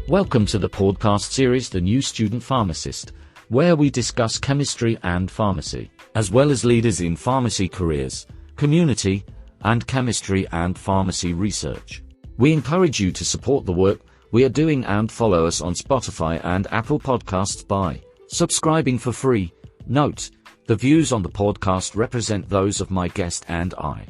Welcome to the podcast series The New Student Pharmacist, where we discuss chemistry and pharmacy, as well as leaders in pharmacy careers, community, and chemistry and pharmacy research. We encourage you to support the work we are doing and follow us on Spotify and Apple Podcasts by subscribing for free. Note, the views on the podcast represent those of my guest and I.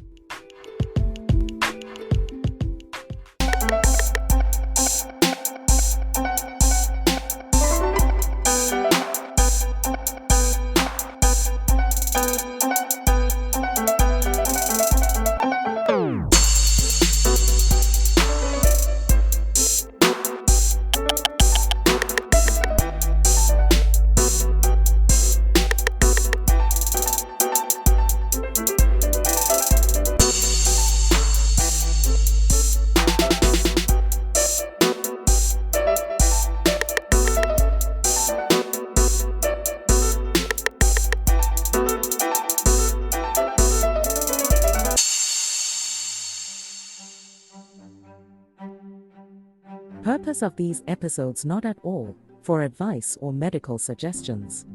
Purpose of these episodes not at all for advice or medical suggestions.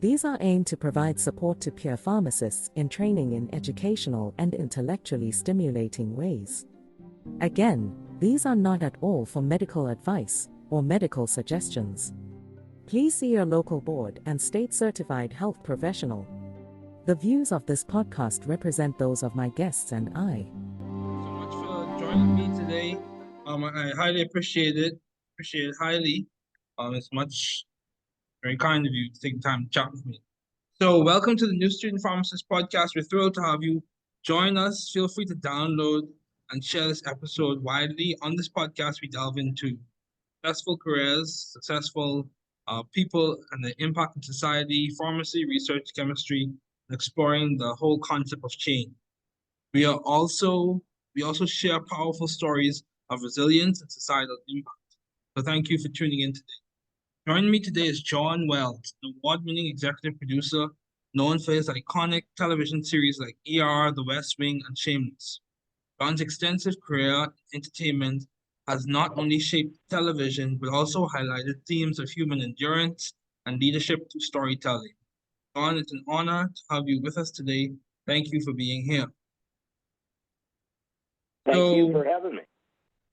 These are aimed to provide support to peer pharmacists in training in educational and intellectually stimulating ways. Again, these are not at all for medical advice or medical suggestions. Please see your local board and state-certified health professional. The views of this podcast represent those of my guests and I. So much for joining me today. I highly appreciate it. Appreciate it highly. It's very kind of you to take the time to chat with me. So welcome to the New Student Pharmacist podcast. We're thrilled to have you join us. Feel free to download and share this episode widely. On this podcast, we delve into successful careers, successful people and the impact on society, pharmacy, research, chemistry, and exploring the whole concept of change. We also share powerful stories of resilience and societal impact. So thank you for tuning in today. Joining me today is John Wells, an award-winning executive producer known for his iconic television series like ER, The West Wing, and Shameless. John's extensive career in entertainment has not only shaped television, but also highlighted themes of human endurance and leadership through storytelling. John, it's an honor to have you with us today. Thank you for being here. Thank you for having me.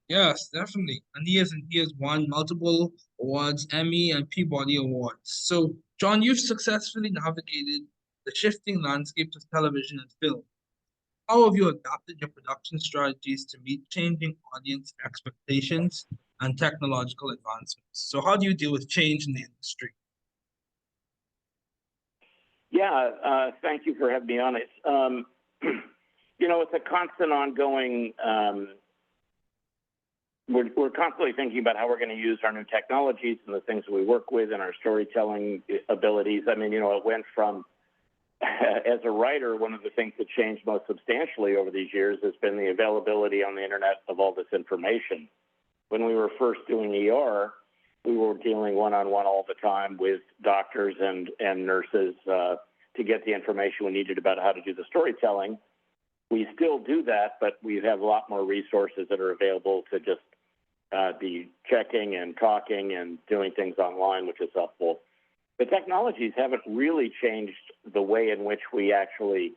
Yes, definitely. And he has won multiple awards, Emmy and Peabody Awards. So, John, you've successfully navigated the shifting landscapes of television and film. How have you adapted your production strategies to meet changing audience expectations and technological advancements? So how do you deal with change in the industry? Yeah, thank you for having me on it. It's a constant ongoing, we're constantly thinking about how we're going to use our new technologies and the things that we work with and our storytelling abilities. I mean, it went from, as a writer, one of the things that changed most substantially over these years has been the availability on the internet of all this information. When we were first doing ER, we were dealing one-on-one all the time with doctors and nurses to get the information we needed about how to do the storytelling. We still do that, but we have a lot more resources that are available to just be checking and talking and doing things online, which is helpful. The technologies haven't really changed the way in which we actually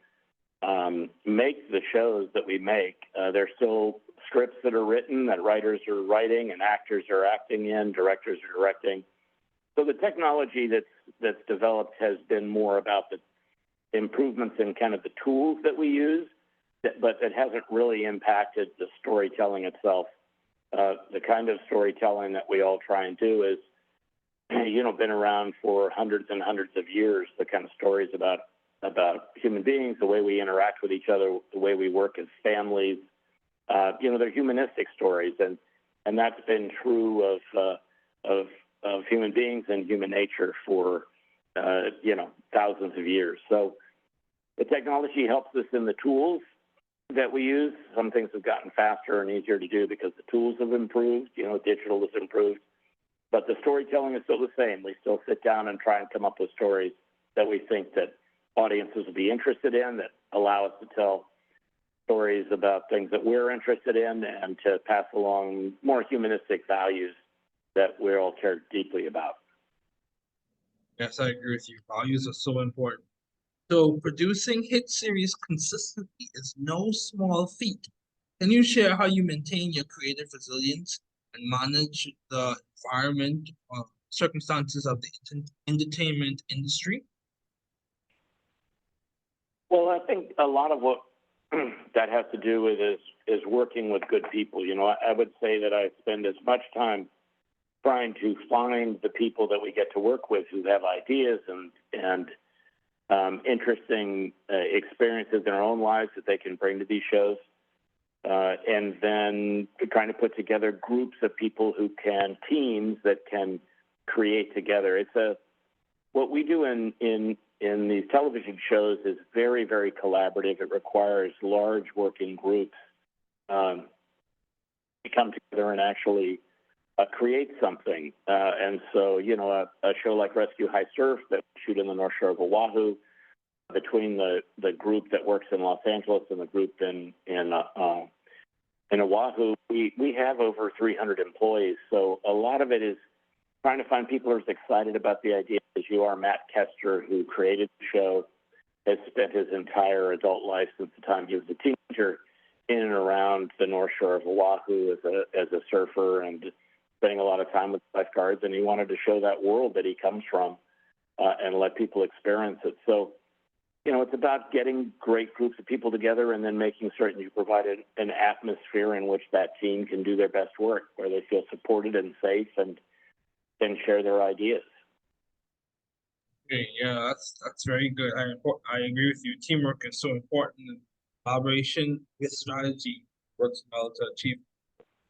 make the shows that we make. There's still scripts that are written, that writers are writing, and actors are acting in, directors are directing. So the technology that's developed has been more about the improvements in kind of the tools that we use, but it hasn't really impacted the storytelling itself. The kind of storytelling that we all try and do is, been around for hundreds and hundreds of years, the kind of stories about human beings, the way we interact with each other, the way we work as families. They're humanistic stories. And and that's been true of human beings and human nature for thousands of years. So the technology helps us in the tools that we use. Some things have gotten faster and easier to do because the tools have improved. Digital has improved, but the storytelling is still the same. We still sit down and try and come up with stories that we think that audiences will be interested in, that allow us to tell stories about things that we're interested in and to pass along more humanistic values that we all care deeply about. Yes, I agree with you. Values are so important. So producing hit series consistently is no small feat. Can you share how you maintain your creative resilience and manage the environment or circumstances of the entertainment industry? Well, I think a lot of what that has to do with is working with good people. I would say that I spend as much time trying to find the people that we get to work with who have ideas and interesting experiences in our own lives that they can bring to these shows, and then trying to put together groups of people teams that can create together. What we do in these television shows is very, very collaborative. It requires large working groups to come together and actually create something. And so, a show like Rescue High Surf that we shoot in the North Shore of Oahu, between the group that works in Los Angeles and the group in Oahu, we have over 300 employees. So a lot of it is trying to find people who are as excited about the idea as you are. Matt Kester, who created the show, has spent his entire adult life since the time he was a teenager in and around the North Shore of Oahu as a surfer and spending a lot of time with lifeguards, and he wanted to show that world that he comes from and let people experience it. So, it's about getting great groups of people together and then making certain you provide an atmosphere in which that team can do their best work, where they feel supported and safe and can share their ideas. Okay, yeah, that's very good. I agree with you. Teamwork is so important, and collaboration with strategy works well to achieve.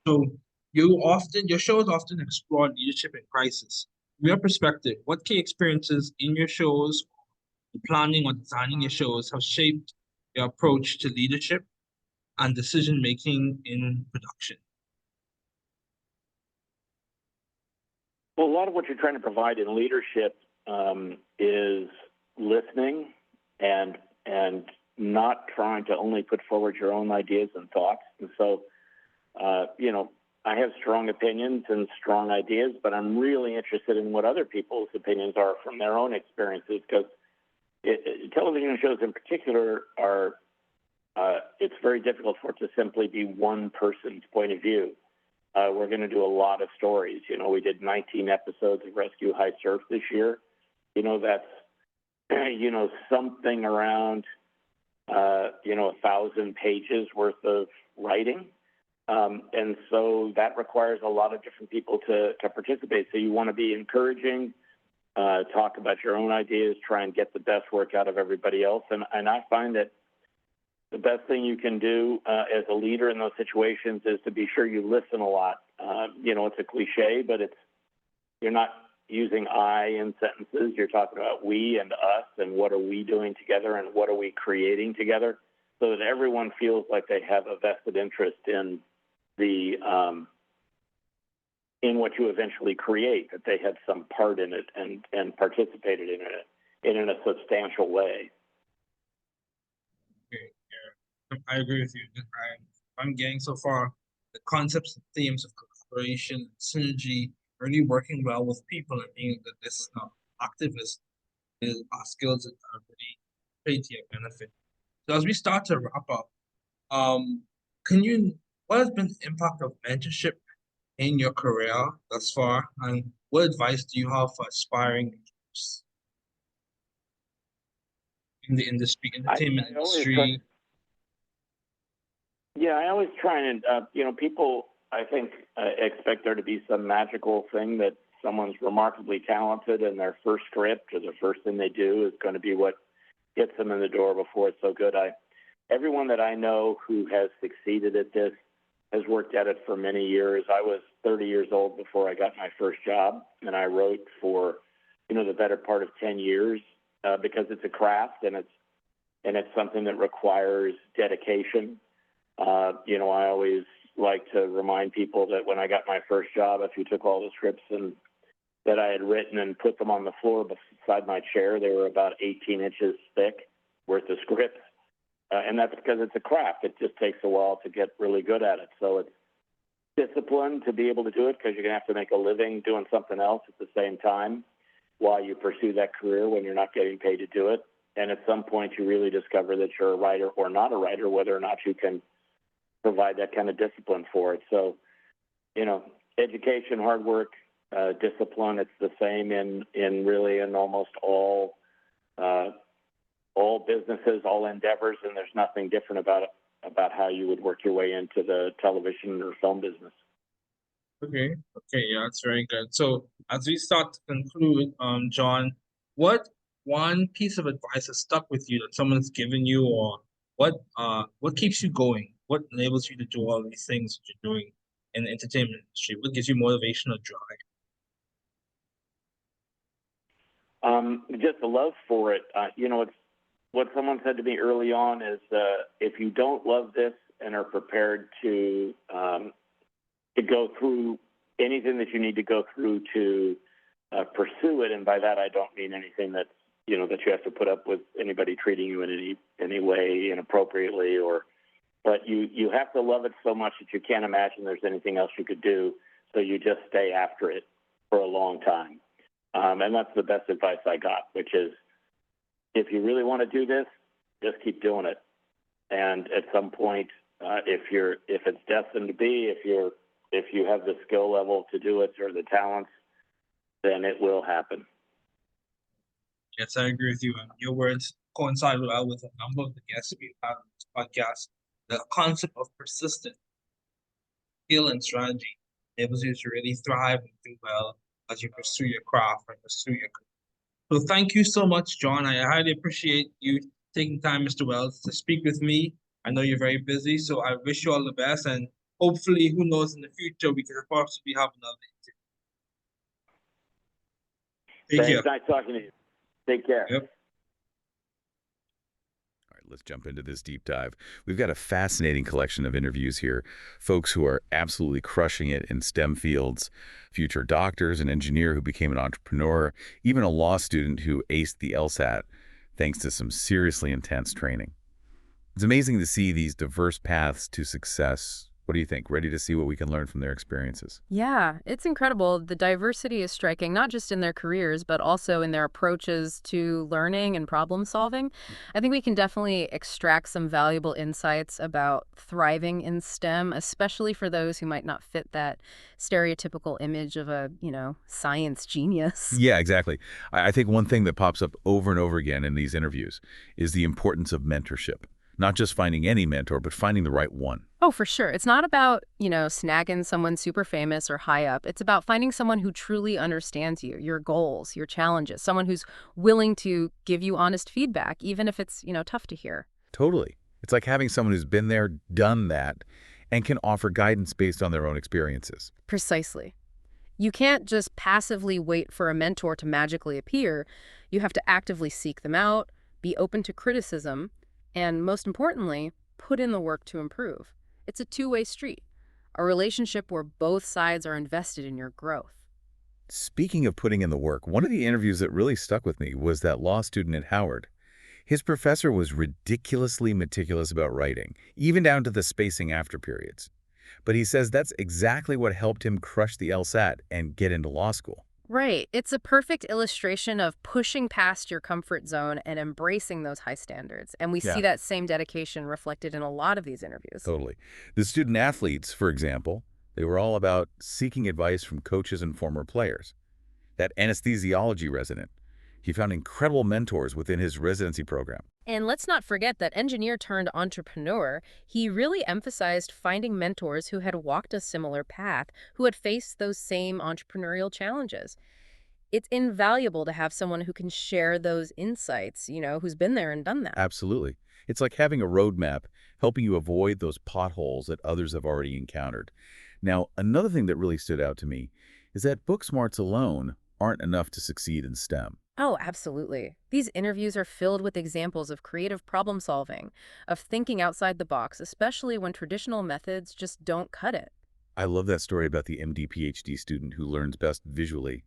So your shows often explore leadership in crisis. From your perspective, what key experiences in your shows, planning or designing your shows, have shaped your approach to leadership and decision making in production? Well, a lot of what you're trying to provide in leadership is listening and not trying to only put forward your own ideas and thoughts. And so, I have strong opinions and strong ideas, but I'm really interested in what other people's opinions are from their own experiences, because television shows in particular it's very difficult for it to simply be one person's point of view. We're going to do a lot of stories. We did 19 episodes of Rescue High Surf this year. That's, something around, 1,000 pages worth of writing. And so that requires a lot of different people to participate. So you want to be encouraging, talk about your own ideas, try and get the best work out of everybody else. And I find that the best thing you can do as a leader in those situations is to be sure you listen a lot. It's a cliche, but you're not using I in sentences. You're talking about we and us and what are we doing together and what are we creating together, so that everyone feels like they have a vested interest in in what you eventually create, that they had some part in it and participated in it in a substantial way. Okay, yeah, I agree with you. I'm getting so far the concepts and themes of collaboration, synergy, really working well with people, and being that this is not activist are skills that are really great to your benefit. So as we start to wrap up, what has been the impact of mentorship in your career thus far, and what advice do you have for aspiring leaders in the entertainment industry? I always try and, people, I think, expect there to be some magical thing that someone's remarkably talented and their first script or the first thing they do is going to be what gets them in the door before it's so good. Everyone that I know who has succeeded at this has worked at it for many years. I was 30 years old before I got my first job, and I wrote for, the better part of 10 years because it's a craft and it's something that requires dedication. I always like to remind people that when I got my first job, if you took all the scripts that I had written and put them on the floor beside my chair, they were about 18 inches thick worth of scripts. And that's because it's a craft. It just takes a while to get really good at it. So it's discipline to be able to do it because you're going to have to make a living doing something else at the same time while you pursue that career when you're not getting paid to do it. And at some point, you really discover that you're a writer or not a writer, whether or not you can provide that kind of discipline for it. So, education, hard work, discipline, it's the same in almost all businesses, all endeavors, and there's nothing different about how you would work your way into the television or film business. Okay, yeah, that's very good. So as we start to conclude, John, what one piece of advice has stuck with you that someone's given you, or what keeps you going? What enables you to do all these things that you're doing in the entertainment industry? What gives you motivation or drive? Just a love for it. It's what someone said to me early on is if you don't love this and are prepared to go through anything that you need to go through to pursue it, and by that I don't mean anything that's that you have to put up with anybody treating you in any way inappropriately, but you have to love it so much that you can't imagine there's anything else you could do, so you just stay after it for a long time. And that's the best advice I got, which is if you really want to do this, just keep doing it. And at some point, if it's destined to be, if you have the skill level to do it or the talents, then it will happen. Yes, I agree with you. Your words coincide well with a number of the guests we've had on this podcast. The concept of persistence, skill, and strategy enables you to really thrive and do well as you pursue your craft and pursue your career. So thank you so much, John. I highly appreciate you taking time, Mr. Wells, to speak with me. I know you're very busy, so I wish you all the best, and hopefully, who knows, in the future, we can possibly have another interview. Thanks. Nice talking to you. Take care. Yep. All right, let's jump into this deep dive. We've got a fascinating collection of interviews here. Folks who are absolutely crushing it in STEM fields, future doctors, an engineer who became an entrepreneur, even a law student who aced the LSAT thanks to some seriously intense training. It's amazing to see these diverse paths to success. What do you think? Ready to see what we can learn from their experiences? Yeah, it's incredible. The diversity is striking, not just in their careers, but also in their approaches to learning and problem solving. I think we can definitely extract some valuable insights about thriving in STEM, especially for those who might not fit that stereotypical image of a, science genius. Yeah, exactly. I think one thing that pops up over and over again in these interviews is the importance of mentorship. Not just finding any mentor, but finding the right one. Oh, for sure. It's not about, snagging someone super famous or high up. It's about finding someone who truly understands you, your goals, your challenges, someone who's willing to give you honest feedback, even if it's, tough to hear. Totally. It's like having someone who's been there, done that, and can offer guidance based on their own experiences. Precisely. You can't just passively wait for a mentor to magically appear. You have to actively seek them out, be open to criticism, and most importantly, put in the work to improve. It's a two-way street, a relationship where both sides are invested in your growth. Speaking of putting in the work, one of the interviews that really stuck with me was that law student at Howard. His professor was ridiculously meticulous about writing, even down to the spacing after periods. But he says that's exactly what helped him crush the LSAT and get into law school. Right. It's a perfect illustration of pushing past your comfort zone and embracing those high standards. And we see that same dedication reflected in a lot of these interviews. Totally. The student athletes, for example, they were all about seeking advice from coaches and former players. That anesthesiology resident, he found incredible mentors within his residency program. And let's not forget that engineer turned entrepreneur, he really emphasized finding mentors who had walked a similar path, who had faced those same entrepreneurial challenges. It's invaluable to have someone who can share those insights, who's been there and done that. Absolutely. It's like having a roadmap helping you avoid those potholes that others have already encountered. Now, another thing that really stood out to me is that book smarts alone aren't enough to succeed in STEM. Oh, absolutely. These interviews are filled with examples of creative problem solving, of thinking outside the box, especially when traditional methods just don't cut it. I love that story about the MD PhD student who learns best visually.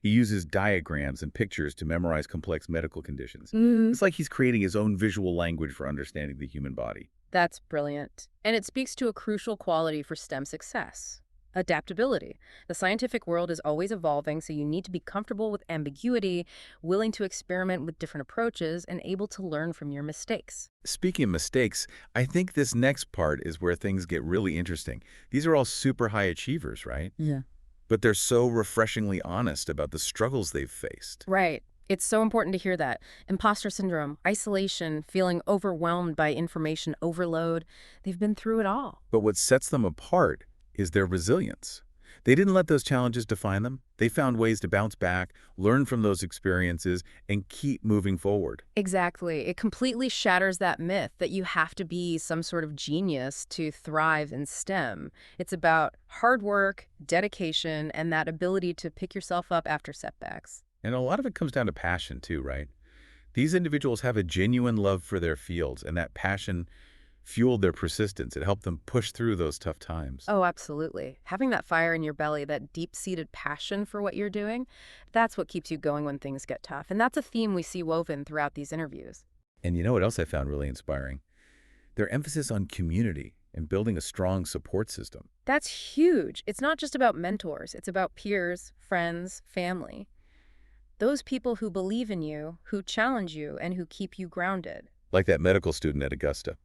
He uses diagrams and pictures to memorize complex medical conditions. It's like he's creating his own visual language for understanding the human body. That's brilliant. And it speaks to a crucial quality for STEM success: adaptability. The scientific world is always evolving, so you need to be comfortable with ambiguity, willing to experiment with different approaches, and able to learn from your mistakes. Speaking of mistakes, I think this next part is where things get really interesting. These are all super high achievers, right? Yeah. But they're so refreshingly honest about the struggles they've faced. Right. It's so important to hear that. Imposter syndrome, isolation, feeling overwhelmed by information overload. They've been through it all. But what sets them apart is their resilience. They didn't let those challenges define them. They found ways to bounce back, learn from those experiences, and keep moving forward. Exactly. It completely shatters that myth that you have to be some sort of genius to thrive in STEM. It's about hard work, dedication, and that ability to pick yourself up after setbacks. And a lot of it comes down to passion too, right? These individuals have a genuine love for their fields, and that passion fueled their persistence. It helped them push through those tough times. Oh, absolutely. Having that fire in your belly, that deep-seated passion for what you're doing, that's what keeps you going when things get tough. And that's a theme we see woven throughout these interviews. And you know what else I found really inspiring? Their emphasis on community and building a strong support system. That's huge. It's not just about mentors. It's about peers, friends, family. Those people who believe in you, who challenge you, and who keep you grounded. Like that medical student at Augusta.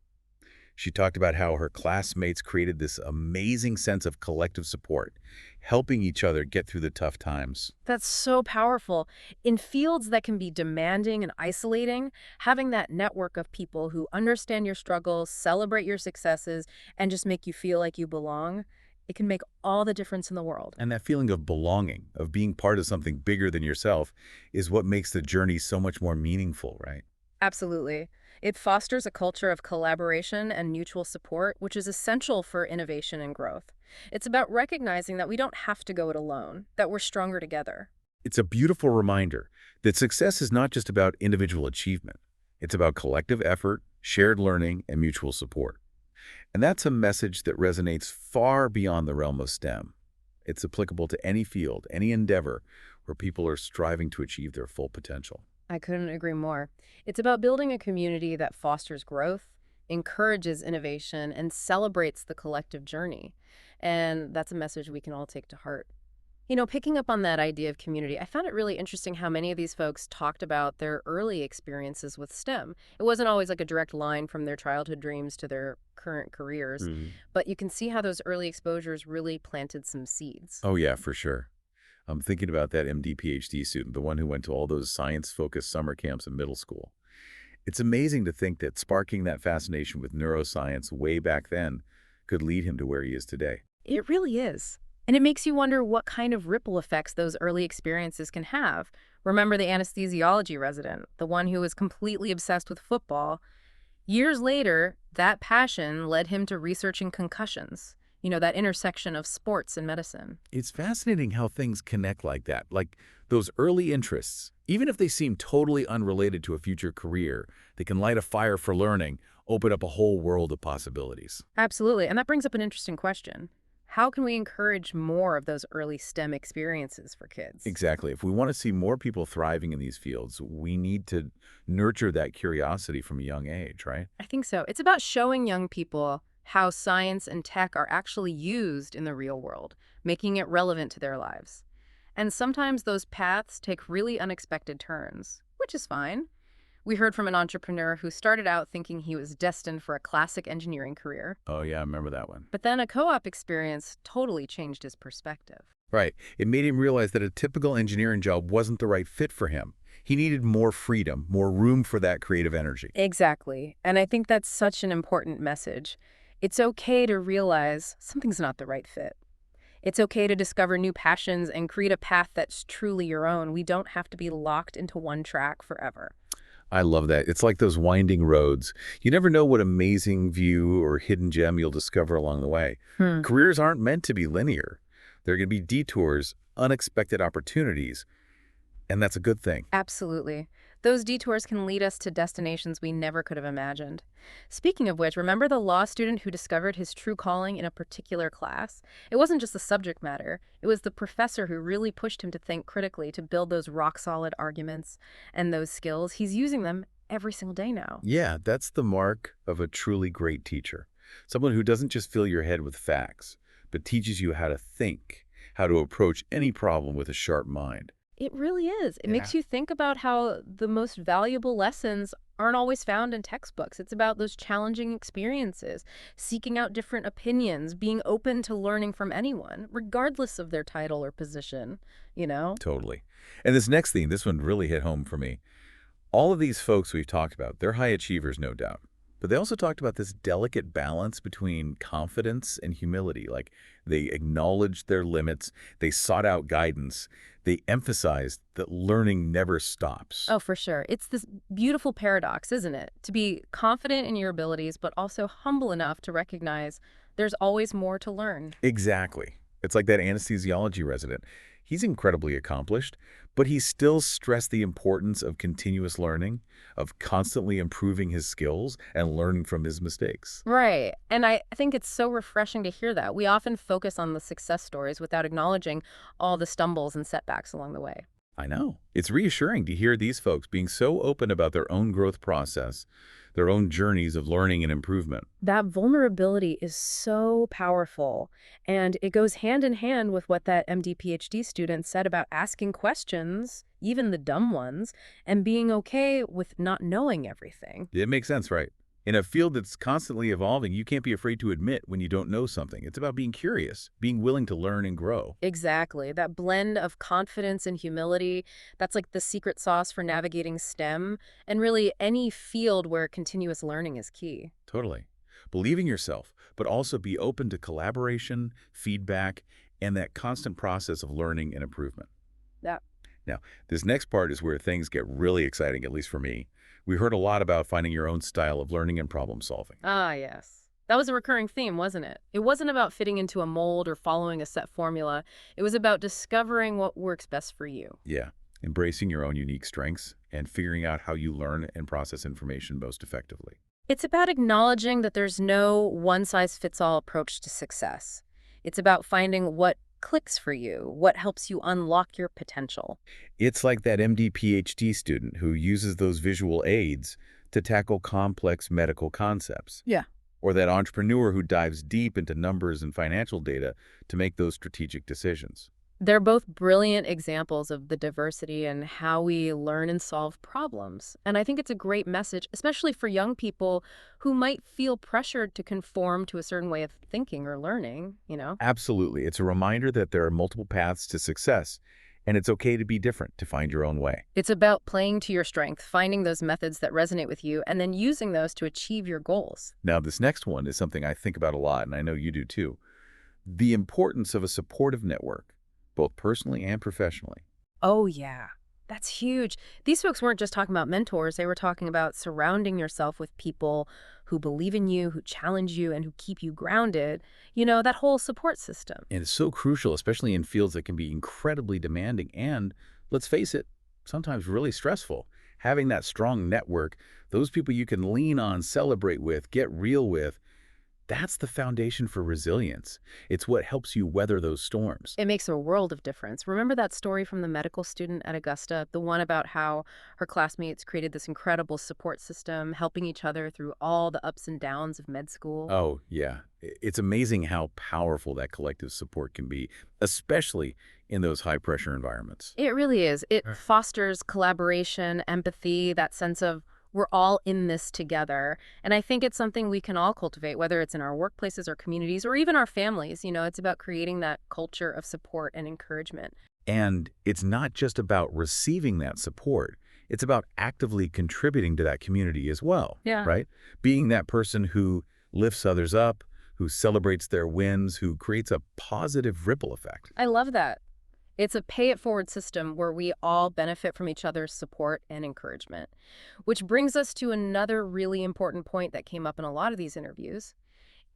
She talked about how her classmates created this amazing sense of collective support, helping each other get through the tough times. That's so powerful. In fields that can be demanding and isolating, having that network of people who understand your struggles, celebrate your successes, and just make you feel like you belong, it can make all the difference in the world. And that feeling of belonging, of being part of something bigger than yourself, is what makes the journey so much more meaningful, right? Absolutely. It fosters a culture of collaboration and mutual support, which is essential for innovation and growth. It's about recognizing that we don't have to go it alone, that we're stronger together. It's a beautiful reminder that success is not just about individual achievement. It's about collective effort, shared learning, and mutual support. And that's a message that resonates far beyond the realm of STEM. It's applicable to any field, any endeavor where people are striving to achieve their full potential. I couldn't agree more. It's about building a community that fosters growth, encourages innovation, and celebrates the collective journey. And that's a message we can all take to heart. Picking up on that idea of community, I found it really interesting how many of these folks talked about their early experiences with STEM. It wasn't always like a direct line from their childhood dreams to their current careers, but you can see how those early exposures really planted some seeds. Oh yeah, for sure. I'm thinking about that MD PhD student, the one who went to all those science-focused summer camps in middle school. It's amazing to think that sparking that fascination with neuroscience way back then could lead him to where he is today. It really is. And it makes you wonder what kind of ripple effects those early experiences can have. Remember the anesthesiology resident, the one who was completely obsessed with football. Years later, that passion led him to researching concussions. That intersection of sports and medicine. It's fascinating how things connect like that, like those early interests. Even if they seem totally unrelated to a future career, they can light a fire for learning, open up a whole world of possibilities. Absolutely. And that brings up an interesting question. How can we encourage more of those early STEM experiences for kids? Exactly. If we want to see more people thriving in these fields, we need to nurture that curiosity from a young age, right? I think so. It's about showing young people how science and tech are actually used in the real world, making it relevant to their lives. And sometimes those paths take really unexpected turns, which is fine. We heard from an entrepreneur who started out thinking he was destined for a classic engineering career. Oh yeah, I remember that one. But then a co-op experience totally changed his perspective. Right. It made him realize that a typical engineering job wasn't the right fit for him. He needed more freedom, more room for that creative energy. Exactly. And I think that's such an important message. It's okay to realize something's not the right fit. It's okay to discover new passions and create a path that's truly your own. We don't have to be locked into one track forever. I love that. It's like those winding roads. You never know what amazing view or hidden gem you'll discover along the way. Careers aren't meant to be linear. They're going to be detours, unexpected opportunities, and that's a good thing. Absolutely. Those detours can lead us to destinations we never could have imagined. Speaking of which, remember the law student who discovered his true calling in a particular class? It wasn't just the subject matter. It was the professor who really pushed him to think critically, to build those rock-solid arguments and those skills. He's using them every single day now. Yeah, that's the mark of a truly great teacher. Someone who doesn't just fill your head with facts, but teaches you how to think, how to approach any problem with a sharp mind. It really is. It makes you think about how the most valuable lessons aren't always found in textbooks. It's about those challenging experiences, seeking out different opinions, being open to learning from anyone, regardless of their title or position, you know? Totally. And this next theme, this one really hit home for me. All of these folks we've talked about, they're high achievers, no doubt. But they also talked about this delicate balance between confidence and humility. Like, they acknowledged their limits, they sought out guidance, they emphasized that learning never stops. Oh, for sure. It's this beautiful paradox, isn't it? To be confident in your abilities, but also humble enough to recognize there's always more to learn. Exactly. It's like that anesthesiology resident. He's incredibly accomplished, but he still stressed the importance of continuous learning, of constantly improving his skills and learning from his mistakes. Right. And I think it's so refreshing to hear that. We often focus on the success stories without acknowledging all the stumbles and setbacks along the way. I know. It's reassuring to hear these folks being so open about their own growth process, their own journeys of learning and improvement. That vulnerability is so powerful, and it goes hand in hand with what that MD PhD student said about asking questions, even the dumb ones, and being okay with not knowing everything. It makes sense, right? In a field that's constantly evolving, you can't be afraid to admit when you don't know something. It's about being curious, being willing to learn and grow. Exactly. That blend of confidence and humility, that's like the secret sauce for navigating STEM and really any field where continuous learning is key. Totally. Believe in yourself, but also be open to collaboration, feedback, and that constant process of learning and improvement. Yeah. Now, this next part is where things get really exciting, at least for me. We heard a lot about finding your own style of learning and problem solving. Ah, yes. That was a recurring theme, wasn't it? It wasn't about fitting into a mold or following a set formula. It was about discovering what works best for you. Yeah, embracing your own unique strengths and figuring out how you learn and process information most effectively. It's about acknowledging that there's no one-size-fits-all approach to success. It's about finding what clicks for you, what helps you unlock your potential. It's like that MD PhD student who uses those visual aids to tackle complex medical concepts. Yeah. Or that entrepreneur who dives deep into numbers and financial data to make those strategic decisions. They're both brilliant examples of the diversity and how we learn and solve problems. And I think it's a great message, especially for young people who might feel pressured to conform to a certain way of thinking or learning, you know? Absolutely. It's a reminder that there are multiple paths to success, and it's okay to be different, to find your own way. It's about playing to your strength, finding those methods that resonate with you, and then using those to achieve your goals. Now, this next one is something I think about a lot, and I know you do too. The importance of a supportive network, both personally and professionally. Oh, yeah. That's huge. These folks weren't just talking about mentors. They were talking about surrounding yourself with people who believe in you, who challenge you, and who keep you grounded. You know, that whole support system. And it's so crucial, especially in fields that can be incredibly demanding and, let's face it, sometimes really stressful. Having that strong network, those people you can lean on, celebrate with, get real with, that's the foundation for resilience. It's what helps you weather those storms. It makes a world of difference. Remember that story from the medical student at Augusta, the one about how her classmates created this incredible support system, helping each other through all the ups and downs of med school? Oh, yeah. It's amazing how powerful that collective support can be, especially in those high-pressure environments. It really is. It fosters collaboration, empathy, that sense of we're all in this together. And I think it's something we can all cultivate, whether it's in our workplaces or communities or even our families. You know, it's about creating that culture of support and encouragement. And it's not just about receiving that support. It's about actively contributing to that community as well. Yeah. Right? Being that person who lifts others up, who who celebrates their wins, who creates a positive ripple effect. I love that. It's a pay-it-forward system where we all benefit from each other's support and encouragement. Which brings us to another really important point that came up in a lot of these interviews: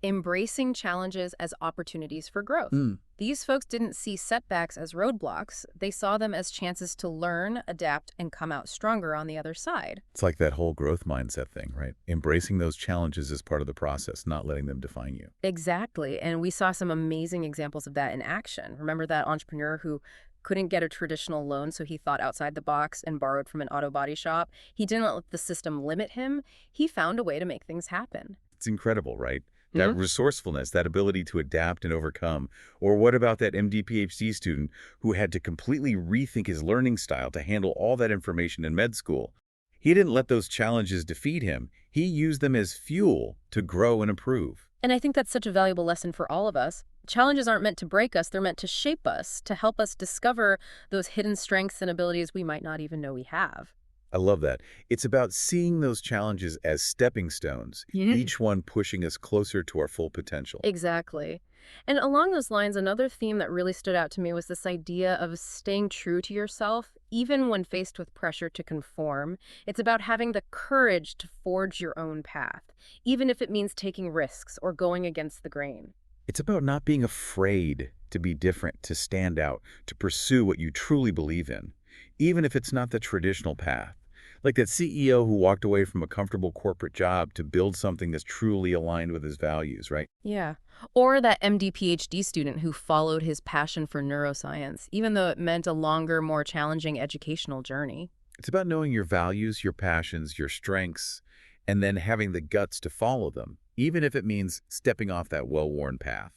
embracing challenges as opportunities for growth. These folks didn't see setbacks as roadblocks. They saw them as chances to learn, adapt, and come out stronger on the other side. It's like that whole growth mindset thing, right? Embracing those challenges as part of the process, not letting them define you. Exactly. And we saw some amazing examples of that in action. Remember that entrepreneur who couldn't get a traditional loan, so he thought outside the box and borrowed from an auto body shop? He didn't let the system limit him. He found a way to make things happen. It's incredible, right? That resourcefulness, that ability to adapt and overcome. Or what about that MD PhD student who had to completely rethink his learning style to handle all that information in med school? He didn't let those challenges defeat him. He used them as fuel to grow and improve. And I think that's such a valuable lesson for all of us. Challenges aren't meant to break us, they're meant to shape us, to help us discover those hidden strengths and abilities we might not even know we have. I love that. It's about seeing those challenges as stepping stones, each one pushing us closer to our full potential. Exactly. And along those lines, another theme that really stood out to me was this idea of staying true to yourself, even when faced with pressure to conform. It's about having the courage to forge your own path, even if it means taking risks or going against the grain. It's about not being afraid to be different, to stand out, to pursue what you truly believe in, even if it's not the traditional path. Like that CEO who walked away from a comfortable corporate job to build something that's truly aligned with his values, right? Yeah. Or that MD PhD student who followed his passion for neuroscience, even though it meant a longer, more challenging educational journey. It's about knowing your values, your passions, your strengths, and then having the guts to follow them, even if it means stepping off that well-worn path.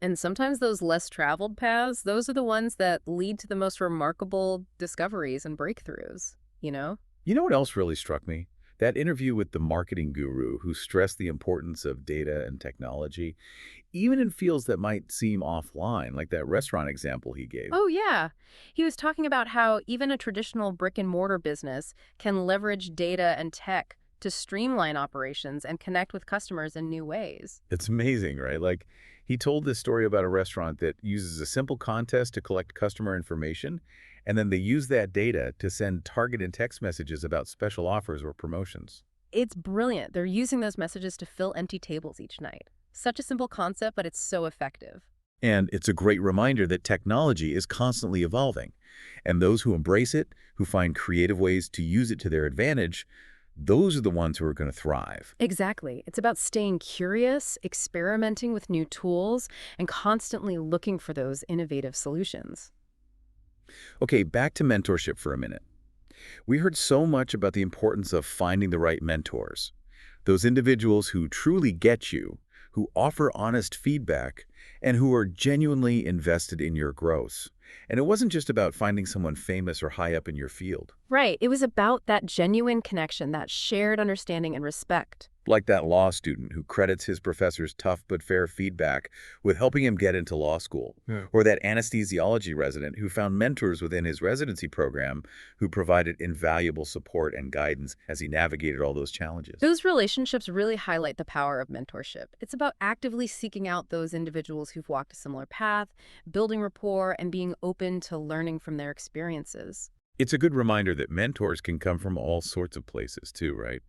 And sometimes those less traveled paths, those are the ones that lead to the most remarkable discoveries and breakthroughs, you know? You know what else really struck me? That interview with the marketing guru who stressed the importance of data and technology, even in fields that might seem offline, like that restaurant example he gave. Oh, yeah. He was talking about how even a traditional brick-and-mortar business can leverage data and tech to streamline operations and connect with customers in new ways. It's amazing, right? Like, he told this story about a restaurant that uses a simple contest to collect customer information, and then they use that data to send targeted text messages about special offers or promotions. It's brilliant. They're using those messages to fill empty tables each night. Such a simple concept, but it's so effective. And it's a great reminder that technology is constantly evolving. And those who embrace it, who find creative ways to use it to their advantage, those are the ones who are going to thrive. Exactly. It's about staying curious, experimenting with new tools, and constantly looking for those innovative solutions. Okay, back to mentorship for a minute. We heard so much about the importance of finding the right mentors, those individuals who truly get you, who offer honest feedback, and who are genuinely invested in your growth. And it wasn't just about finding someone famous or high up in your field. Right. It was about that genuine connection, that shared understanding and respect. Like that law student who credits his professor's tough but fair feedback with helping him get into law school. Or that anesthesiology resident who found mentors within his residency program who provided invaluable support and guidance as he navigated all those challenges. Those relationships really highlight the power of mentorship. It's about actively seeking out those individuals who've walked a similar path, building rapport, and being open to learning from their experiences. It's a good reminder that mentors can come from all sorts of places too, right?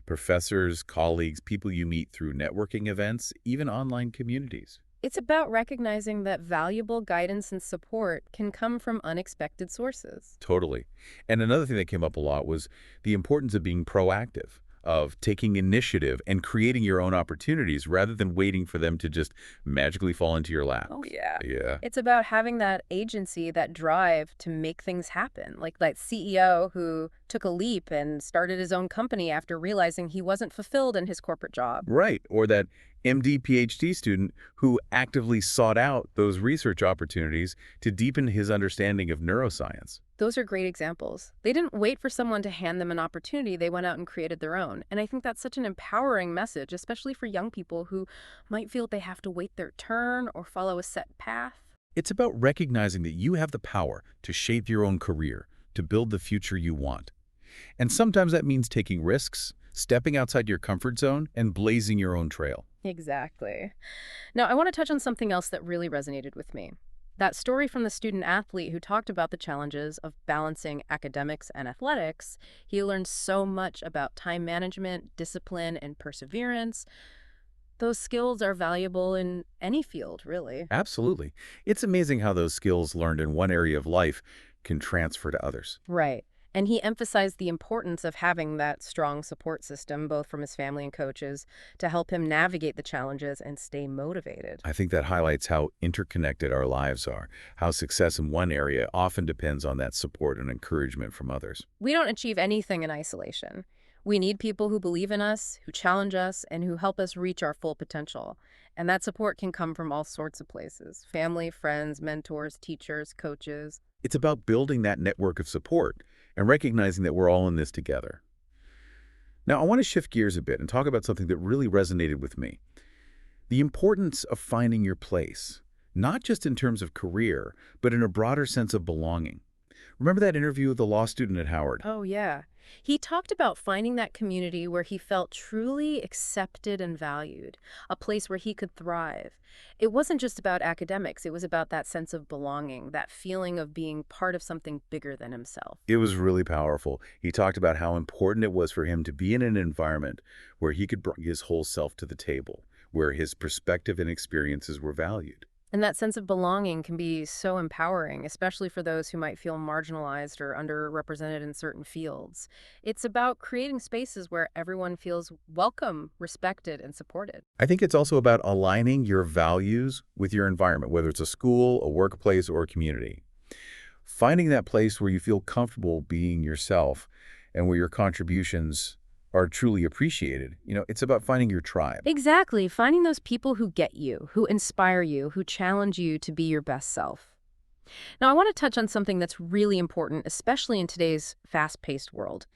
Professors, colleagues, people you meet through networking events, even online communities. It's about recognizing that valuable guidance and support can come from unexpected sources. Totally. And another thing that came up a lot was the importance of being proactive, of taking initiative and creating your own opportunities rather than waiting for them to just magically fall into your lap. Oh, yeah. Yeah. It's about having that agency, that drive to make things happen. Like that CEO who took a leap and started his own company after realizing he wasn't fulfilled in his corporate job. Right. Or that MD PhD student who actively sought out those research opportunities to deepen his understanding of neuroscience. Those are great examples. They didn't wait for someone to hand them an opportunity. They went out and created their own. And I think that's such an empowering message, especially for young people who might feel they have to wait their turn or follow a set path. It's about recognizing that you have the power to shape your own career, to build the future you want. And sometimes that means taking risks. stepping outside your comfort zone and blazing your own trail. Exactly. Now, I want to touch on something else that really resonated with me. That story from the student athlete who talked about the challenges of balancing academics and athletics. He learned so much about time management, discipline, and perseverance. Those skills are valuable in any field, really. Absolutely. It's amazing how those skills learned in one area of life can transfer to others. Right. And he emphasized the importance of having that strong support system, both from his family and coaches, to help him navigate the challenges and stay motivated. I think that highlights how interconnected our lives are, how success in one area often depends on that support and encouragement from others. We don't achieve anything in isolation. We need people who believe in us, who challenge us, and who help us reach our full potential. And that support can come from all sorts of places: family, friends, mentors, teachers, coaches. It's about building that network of support and recognizing that we're all in this together. Now, I want to shift gears a bit and talk about something that really resonated with me. The importance of finding your place, not just in terms of career, but in a broader sense of belonging. Remember that interview with the law student at Howard? Oh, yeah. He talked about finding that community where he felt truly accepted and valued, a place where he could thrive. It wasn't just about academics. It was about that sense of belonging, that feeling of being part of something bigger than himself. It was really powerful. He talked about how important it was for him to be in an environment where he could bring his whole self to the table, where his perspective and experiences were valued. And that sense of belonging can be so empowering, especially for those who might feel marginalized or underrepresented in certain fields. It's about creating spaces where everyone feels welcome, respected, and supported. I think it's also about aligning your values with your environment, whether it's a school, a workplace, or a community. Finding that place where you feel comfortable being yourself and where your contributions are truly appreciated. It's about finding your tribe. Exactly. Finding those people who get you, who inspire you, who challenge you to be your best self. Now, I want to touch on something that's really important, especially in today's fast-paced world: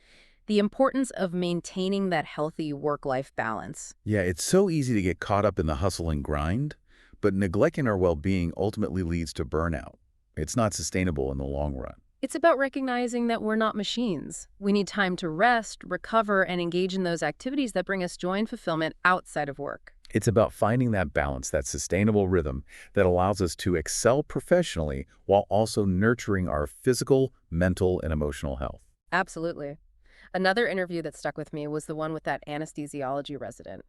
the importance of maintaining that healthy work-life balance. Yeah, it's so easy to get caught up in the hustle and grind, but neglecting our well-being ultimately leads to burnout. It's not sustainable in the long run. It's about recognizing that we're not machines. We need time to rest, recover, and engage in those activities that bring us joy and fulfillment outside of work. It's about finding that balance, that sustainable rhythm that allows us to excel professionally while also nurturing our physical, mental, and emotional health. Absolutely. Another interview that stuck with me was the one with that anesthesiology resident.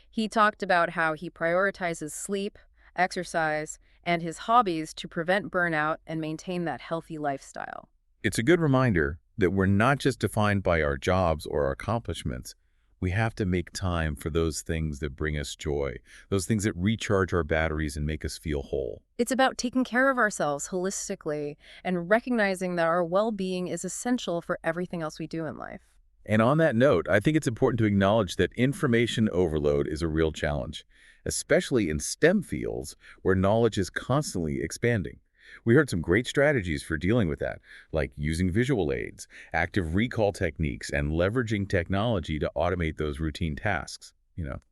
He talked about how he prioritizes sleep, exercise, and his hobbies to prevent burnout and maintain that healthy lifestyle. It's a good reminder that we're not just defined by our jobs or our accomplishments. We have to make time for those things that bring us joy, those things that recharge our batteries and make us feel whole. It's about taking care of ourselves holistically and recognizing that our well-being is essential for everything else we do in life. And on that note, I think it's important to acknowledge that information overload is a real challenge, especially in STEM fields where knowledge is constantly expanding. We heard some great strategies for dealing with that, like using visual aids, active recall techniques, and leveraging technology to automate those routine tasks.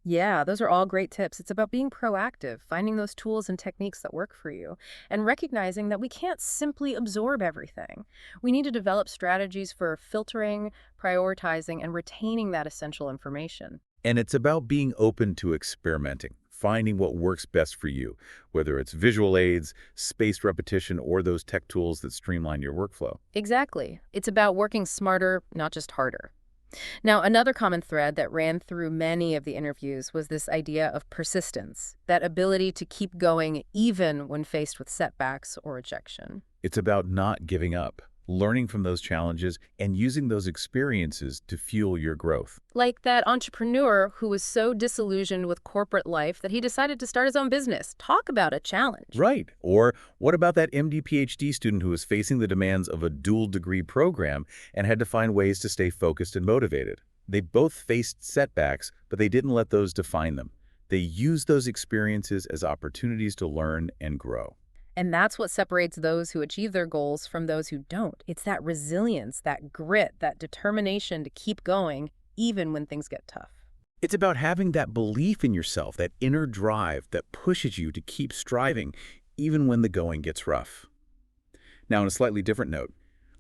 Yeah, those are all great tips. It's about being proactive, finding those tools and techniques that work for you, and recognizing that we can't simply absorb everything. We need to develop strategies for filtering, prioritizing, and retaining that essential information. And it's about being open to experimenting, finding what works best for you, whether it's visual aids, spaced repetition, or those tech tools that streamline your workflow. Exactly. It's about working smarter, not just harder. Now, another common thread that ran through many of the interviews was this idea of persistence, that ability to keep going even when faced with setbacks or rejection. It's about not giving up, learning from those challenges, and using those experiences to fuel your growth. Like that entrepreneur who was so disillusioned with corporate life that he decided to start his own business. Talk about a challenge. Right. Or what about that MD PhD student who was facing the demands of a dual degree program and had to find ways to stay focused and motivated? They both faced setbacks, but they didn't let those define them. They used those experiences as opportunities to learn and grow. And that's what separates those who achieve their goals from those who don't. It's that resilience, that grit, that determination to keep going, even when things get tough. It's about having that belief in yourself, that inner drive that pushes you to keep striving, even when the going gets rough. Now, on a slightly different note,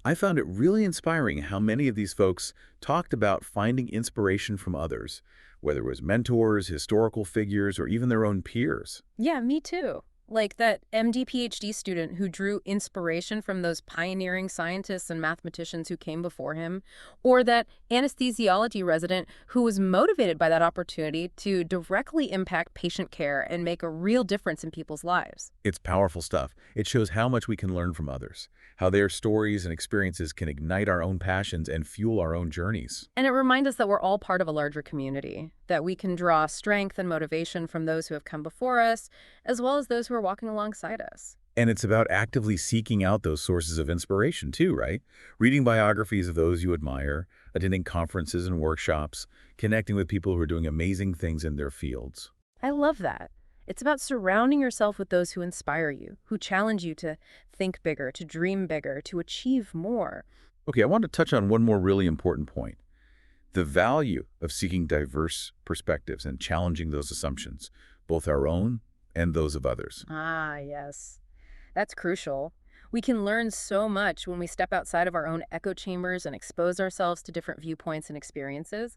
I found it really inspiring how many of these folks talked about finding inspiration from others, whether it was mentors, historical figures, or even their own peers. Yeah, me too. Like that MD PhD student who drew inspiration from those pioneering scientists and mathematicians who came before him, or that anesthesiology resident who was motivated by that opportunity to directly impact patient care and make a real difference in people's lives. It's powerful stuff. It shows how much we can learn from others, how their stories and experiences can ignite our own passions and fuel our own journeys. And it reminds us that we're all part of a larger community, that we can draw strength and motivation from those who have come before us, as well as those who are walking alongside us. And it's about actively seeking out those sources of inspiration too, right? Reading biographies of those you admire, attending conferences and workshops, connecting with people who are doing amazing things in their fields. I love that. It's about surrounding yourself with those who inspire you, who challenge you to think bigger, to dream bigger, to achieve more. Okay, I want to touch on one more really important point. The value of seeking diverse perspectives and challenging those assumptions, both our own and those of others. Ah, yes. That's crucial. We can learn so much when we step outside of our own echo chambers and expose ourselves to different viewpoints and experiences.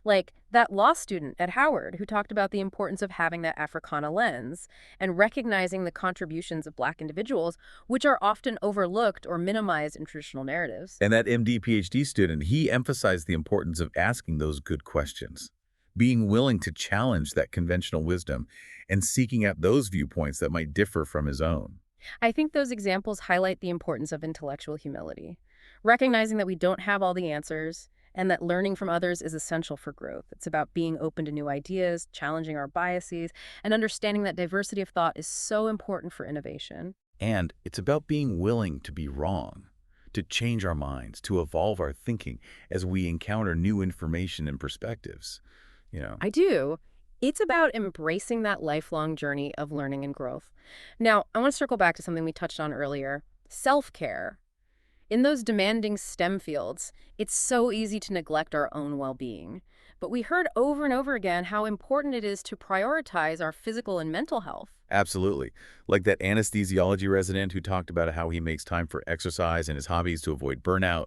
Like that law student at Howard who talked about the importance of having that Africana lens and recognizing the contributions of Black individuals, which are often overlooked or minimized in traditional narratives. And that MD PhD student, he emphasized the importance of asking those good questions, being willing to challenge that conventional wisdom and seeking out those viewpoints that might differ from his own. I think those examples highlight the importance of intellectual humility, recognizing that we don't have all the answers and that learning from others is essential for growth. It's about being open to new ideas, challenging our biases, and understanding that diversity of thought is so important for innovation. And it's about being willing to be wrong, to change our minds, to evolve our thinking as we encounter new information and perspectives. I do. It's about embracing that lifelong journey of learning and growth. Now, I want to circle back to something we touched on earlier, self-care. In those demanding STEM fields, it's so easy to neglect our own well-being. But we heard over and over again how important it is to prioritize our physical and mental health. Absolutely. Like that anesthesiology resident who talked about how he makes time for exercise and his hobbies to avoid burnout,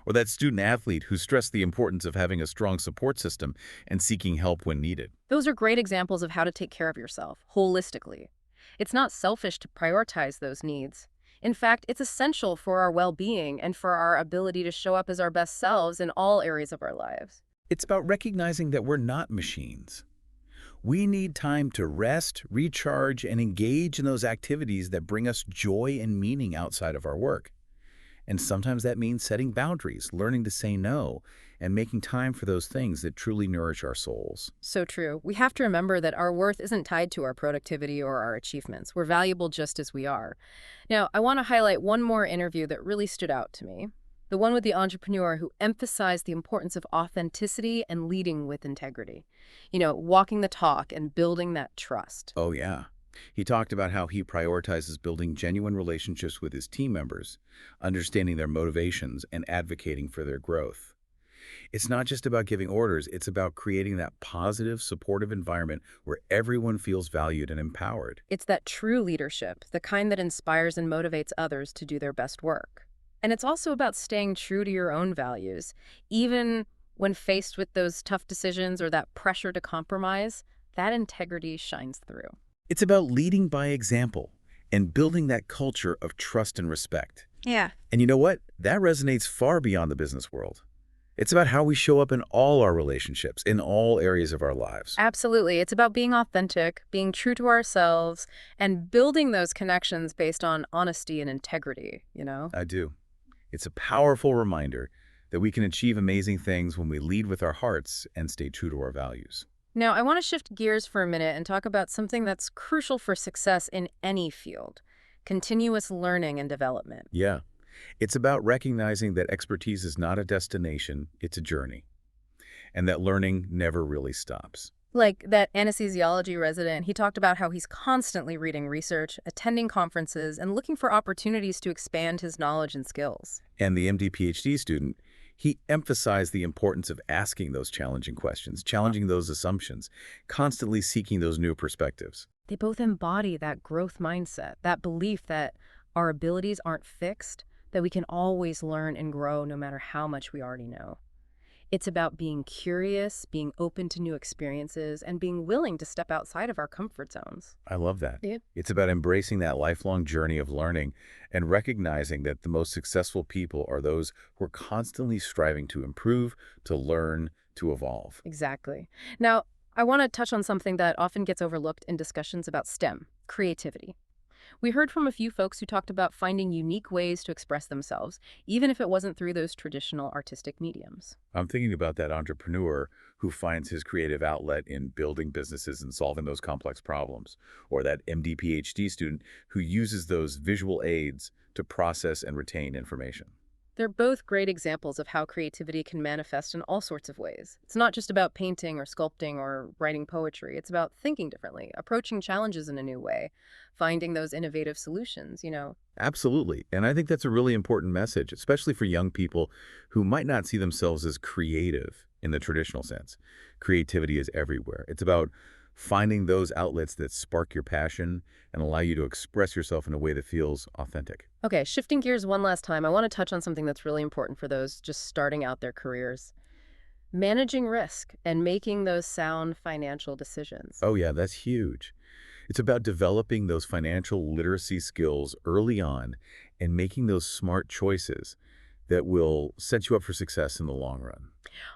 or that student athlete who stressed the importance of having a strong support system and seeking help when needed. Those are great examples of how to take care of yourself, holistically. It's not selfish to prioritize those needs. In fact, it's essential for our well-being and for our ability to show up as our best selves in all areas of our lives. It's about recognizing that we're not machines. We need time to rest, recharge, and engage in those activities that bring us joy and meaning outside of our work. And sometimes that means setting boundaries, learning to say no, and making time for those things that truly nourish our souls. So true. We have to remember that our worth isn't tied to our productivity or our achievements. We're valuable just as we are. Now, I want to highlight one more interview that really stood out to me. The one with the entrepreneur who emphasized the importance of authenticity and leading with integrity. Walking the talk and building that trust. Oh, yeah. He talked about how he prioritizes building genuine relationships with his team members, understanding their motivations, and advocating for their growth. It's not just about giving orders, it's about creating that positive, supportive environment where everyone feels valued and empowered. It's that true leadership, the kind that inspires and motivates others to do their best work. And it's also about staying true to your own values, even when faced with those tough decisions or that pressure to compromise, that integrity shines through. It's about leading by example and building that culture of trust and respect. Yeah. And you know what? That resonates far beyond the business world. It's about how we show up in all our relationships, in all areas of our lives. Absolutely. It's about being authentic, being true to ourselves, and building those connections based on honesty and integrity, I do. It's a powerful reminder that we can achieve amazing things when we lead with our hearts and stay true to our values. Now, I want to shift gears for a minute and talk about something that's crucial for success in any field: continuous learning and development. Yeah. It's about recognizing that expertise is not a destination, it's a journey, and that learning never really stops. Like that anesthesiology resident, he talked about how he's constantly reading research, attending conferences, and looking for opportunities to expand his knowledge and skills. And the MD PhD student, he emphasized the importance of asking those challenging questions, challenging those assumptions, constantly seeking those new perspectives. They both embody that growth mindset, that belief that our abilities aren't fixed, that we can always learn and grow no matter how much we already know. It's about being curious, being open to new experiences, and being willing to step outside of our comfort zones. I love that. Yeah. It's about embracing that lifelong journey of learning and recognizing that the most successful people are those who are constantly striving to improve, to learn, to evolve. Exactly. Now, I want to touch on something that often gets overlooked in discussions about STEM, creativity. We heard from a few folks who talked about finding unique ways to express themselves, even if it wasn't through those traditional artistic mediums. I'm thinking about that entrepreneur who finds his creative outlet in building businesses and solving those complex problems, or that MD PhD student who uses those visual aids to process and retain information. They're both great examples of how creativity can manifest in all sorts of ways. It's not just about painting or sculpting or writing poetry. It's about thinking differently, approaching challenges in a new way, finding those innovative solutions. Absolutely. And I think that's a really important message, especially for young people who might not see themselves as creative in the traditional sense. Creativity is everywhere. It's about finding those outlets that spark your passion and allow you to express yourself in a way that feels authentic. Okay, shifting gears one last time, I want to touch on something that's really important for those just starting out their careers. Managing risk and making those sound financial decisions. Oh yeah, that's huge. It's about developing those financial literacy skills early on and making those smart choices that will set you up for success in the long run.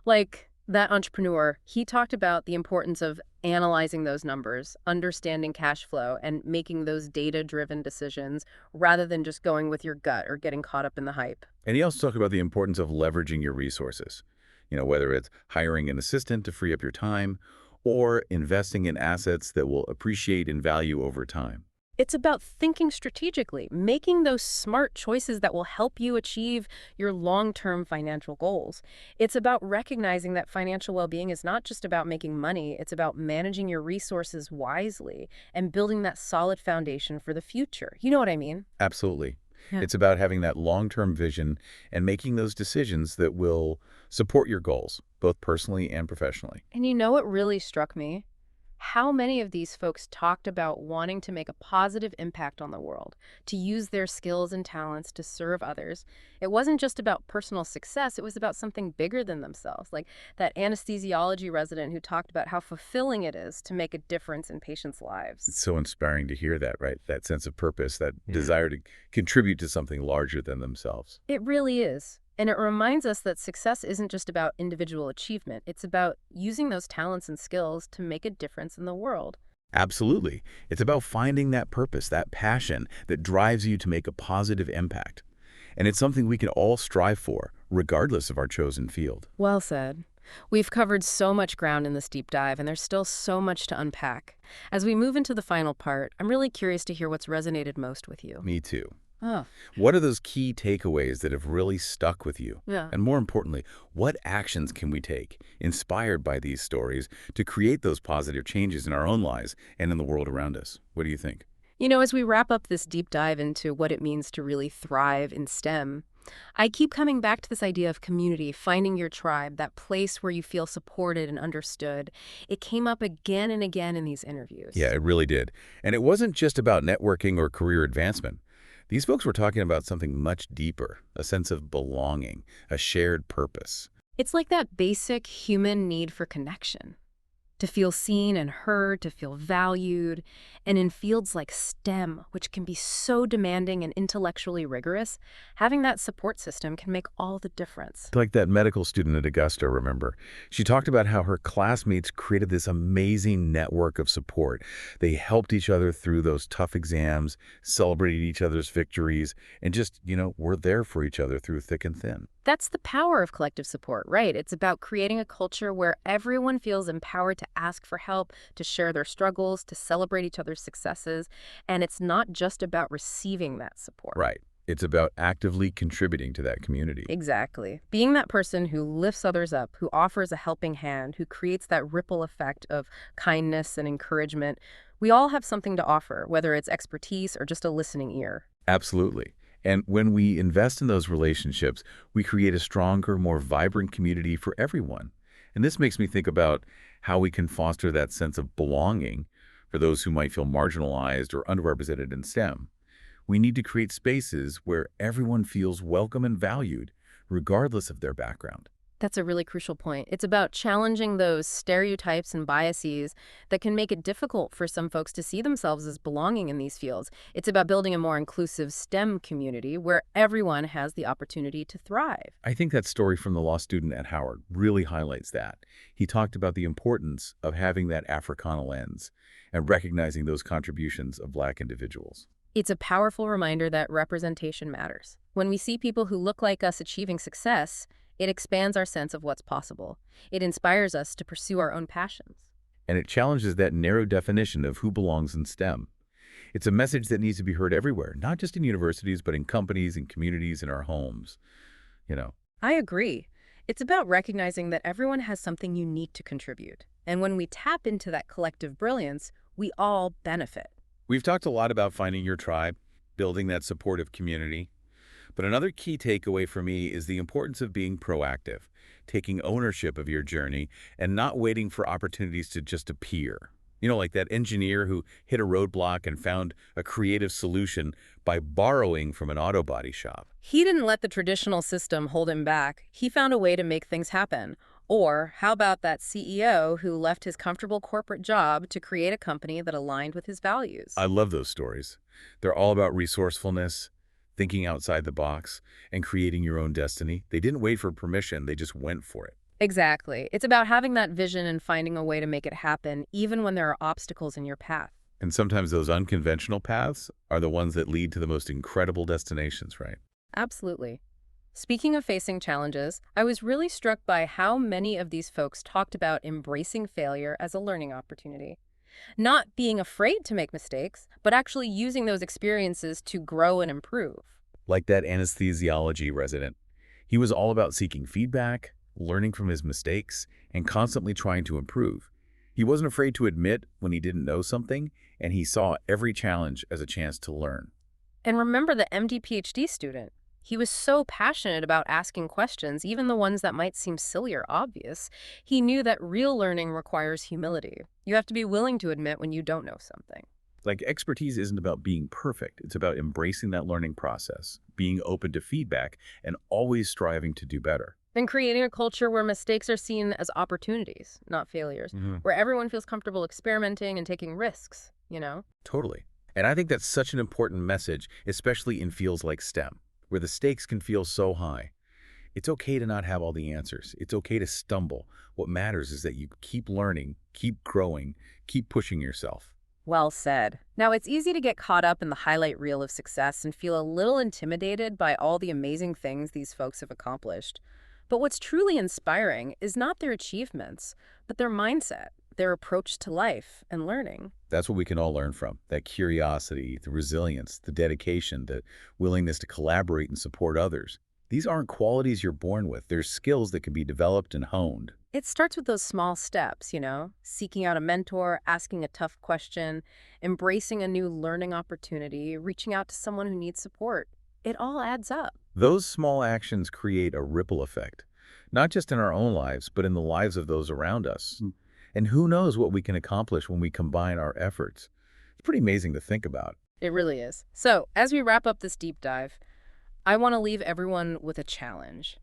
Like that entrepreneur, he talked about the importance of analyzing those numbers, understanding cash flow, and making those data-driven decisions rather than just going with your gut or getting caught up in the hype. And he also talked about the importance of leveraging your resources. Whether it's hiring an assistant to free up your time or investing in assets that will appreciate in value over time. It's about thinking strategically, making those smart choices that will help you achieve your long-term financial goals. It's about recognizing that financial well-being is not just about making money, it's about managing your resources wisely and building that solid foundation for the future. You know what I mean? Absolutely. Yeah. It's about having that long-term vision and making those decisions that will support your goals, both personally and professionally. And you know what really struck me? How many of these folks talked about wanting to make a positive impact on the world, to use their skills and talents to serve others. It wasn't just about personal success, it was about something bigger than themselves, like that anesthesiology resident who talked about how fulfilling it is to make a difference in patients' lives. It's so inspiring to hear that, right? That sense of purpose, that desire to contribute to something larger than themselves. It really is. And it reminds us that success isn't just about individual achievement. It's about using those talents and skills to make a difference in the world. Absolutely. It's about finding that purpose, that passion that drives you to make a positive impact. And it's something we can all strive for, regardless of our chosen field. Well said. We've covered so much ground in this deep dive, and there's still so much to unpack. As we move into the final part, I'm really curious to hear what's resonated most with you. Me too. Oh. What are those key takeaways that have really stuck with you? Yeah. And more importantly, what actions can we take, inspired by these stories, to create those positive changes in our own lives and in the world around us? What do you think? As we wrap up this deep dive into what it means to really thrive in STEM, I keep coming back to this idea of community, finding your tribe, that place where you feel supported and understood. It came up again and again in these interviews. Yeah, it really did. And it wasn't just about networking or career advancement. These folks were talking about something much deeper, a sense of belonging, a shared purpose. It's like that basic human need for connection. To feel seen and heard, to feel valued. And in fields like STEM, which can be so demanding and intellectually rigorous, having that support system can make all the difference. Like that medical student at Augusta, remember? She talked about how her classmates created this amazing network of support. They helped each other through those tough exams, celebrated each other's victories, and just, were there for each other through thick and thin. That's the power of collective support, right? It's about creating a culture where everyone feels empowered to ask for help, to share their struggles, to celebrate each other's successes. And it's not just about receiving that support. Right. It's about actively contributing to that community. Exactly. Being that person who lifts others up, who offers a helping hand, who creates that ripple effect of kindness and encouragement. We all have something to offer, whether it's expertise or just a listening ear. Absolutely. And when we invest in those relationships, we create a stronger, more vibrant community for everyone. And this makes me think about how we can foster that sense of belonging for those who might feel marginalized or underrepresented in STEM. We need to create spaces where everyone feels welcome and valued, regardless of their background. That's a really crucial point. It's about challenging those stereotypes and biases that can make it difficult for some folks to see themselves as belonging in these fields. It's about building a more inclusive STEM community where everyone has the opportunity to thrive. I think that story from the law student at Howard really highlights that. He talked about the importance of having that Africana lens and recognizing those contributions of Black individuals. It's a powerful reminder that representation matters. When we see people who look like us achieving success, it expands our sense of what's possible. It inspires us to pursue our own passions. And it challenges that narrow definition of who belongs in STEM. It's a message that needs to be heard everywhere, not just in universities, but in companies and communities in our homes. I agree. It's about recognizing that everyone has something unique to contribute. And when we tap into that collective brilliance, we all benefit. We've talked a lot about finding your tribe, building that supportive community. But another key takeaway for me is the importance of being proactive, taking ownership of your journey and not waiting for opportunities to just appear. Like that engineer who hit a roadblock and found a creative solution by borrowing from an auto body shop. He didn't let the traditional system hold him back. He found a way to make things happen. Or how about that CEO who left his comfortable corporate job to create a company that aligned with his values? I love those stories. They're all about resourcefulness, thinking outside the box, and creating your own destiny. They didn't wait for permission, they just went for it. Exactly. It's about having that vision and finding a way to make it happen, even when there are obstacles in your path. And sometimes those unconventional paths are the ones that lead to the most incredible destinations, right? Absolutely. Speaking of facing challenges, I was really struck by how many of these folks talked about embracing failure as a learning opportunity. Not being afraid to make mistakes, but actually using those experiences to grow and improve. Like that anesthesiology resident. He was all about seeking feedback, learning from his mistakes, and constantly trying to improve. He wasn't afraid to admit when he didn't know something, and he saw every challenge as a chance to learn. And remember the MD-PhD student. He was so passionate about asking questions, even the ones that might seem silly or obvious. He knew that real learning requires humility. You have to be willing to admit when you don't know something. Like, expertise isn't about being perfect. It's about embracing that learning process, being open to feedback, and always striving to do better. And creating a culture where mistakes are seen as opportunities, not failures, where everyone feels comfortable experimenting and taking risks, Totally. And I think that's such an important message, especially in fields like STEM, where the stakes can feel so high. It's okay to not have all the answers. It's okay to stumble. What matters is that you keep learning, keep growing, keep pushing yourself. Well said. Now, it's easy to get caught up in the highlight reel of success and feel a little intimidated by all the amazing things these folks have accomplished. But what's truly inspiring is not their achievements, but their mindset, their approach to life and learning. That's what we can all learn from. That curiosity, the resilience, the dedication, the willingness to collaborate and support others. These aren't qualities you're born with. They're skills that can be developed and honed. It starts with those small steps, seeking out a mentor, asking a tough question, embracing a new learning opportunity, reaching out to someone who needs support. It all adds up. Those small actions create a ripple effect, not just in our own lives, but in the lives of those around us. And who knows what we can accomplish when we combine our efforts. It's pretty amazing to think about. It really is. So, as we wrap up this deep dive, I want to leave everyone with a challenge.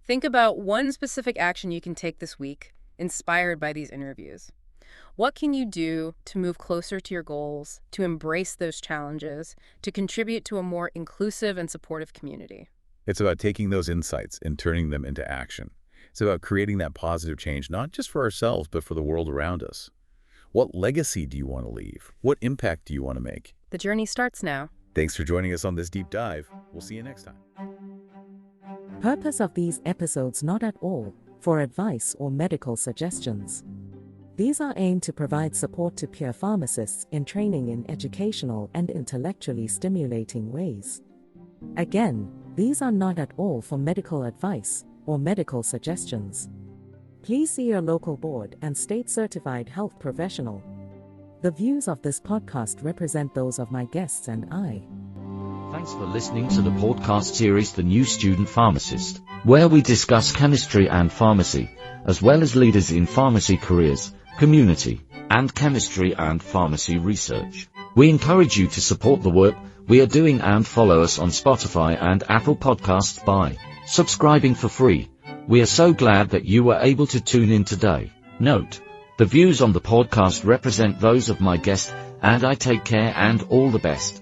Think about one specific action you can take this week, inspired by these interviews. What can you do to move closer to your goals, to embrace those challenges, to contribute to a more inclusive and supportive community? It's about taking those insights and turning them into action. It's about creating that positive change, not just for ourselves, but for the world around us. What legacy do you want to leave? What impact do you want to make? The journey starts now. Thanks for joining us on this deep dive. We'll see you next time. Purpose of these episodes not at all for advice or medical suggestions. These are aimed to provide support to peer pharmacists in training in educational and intellectually stimulating ways. Again, these are not at all for medical advice or medical suggestions. Please see your local board and state-certified health professional. The views of this podcast represent those of my guests and I. Thanks for listening to the podcast series The New Student Pharmacist, where we discuss chemistry and pharmacy, as well as leaders in pharmacy careers, community, and chemistry and pharmacy research. We encourage you to support the work we are doing, and follow us on Spotify and Apple Podcasts by subscribing for free. We are so glad that you were able to tune in today. Note: the views on the podcast represent those of my guest, and I take care and all the best.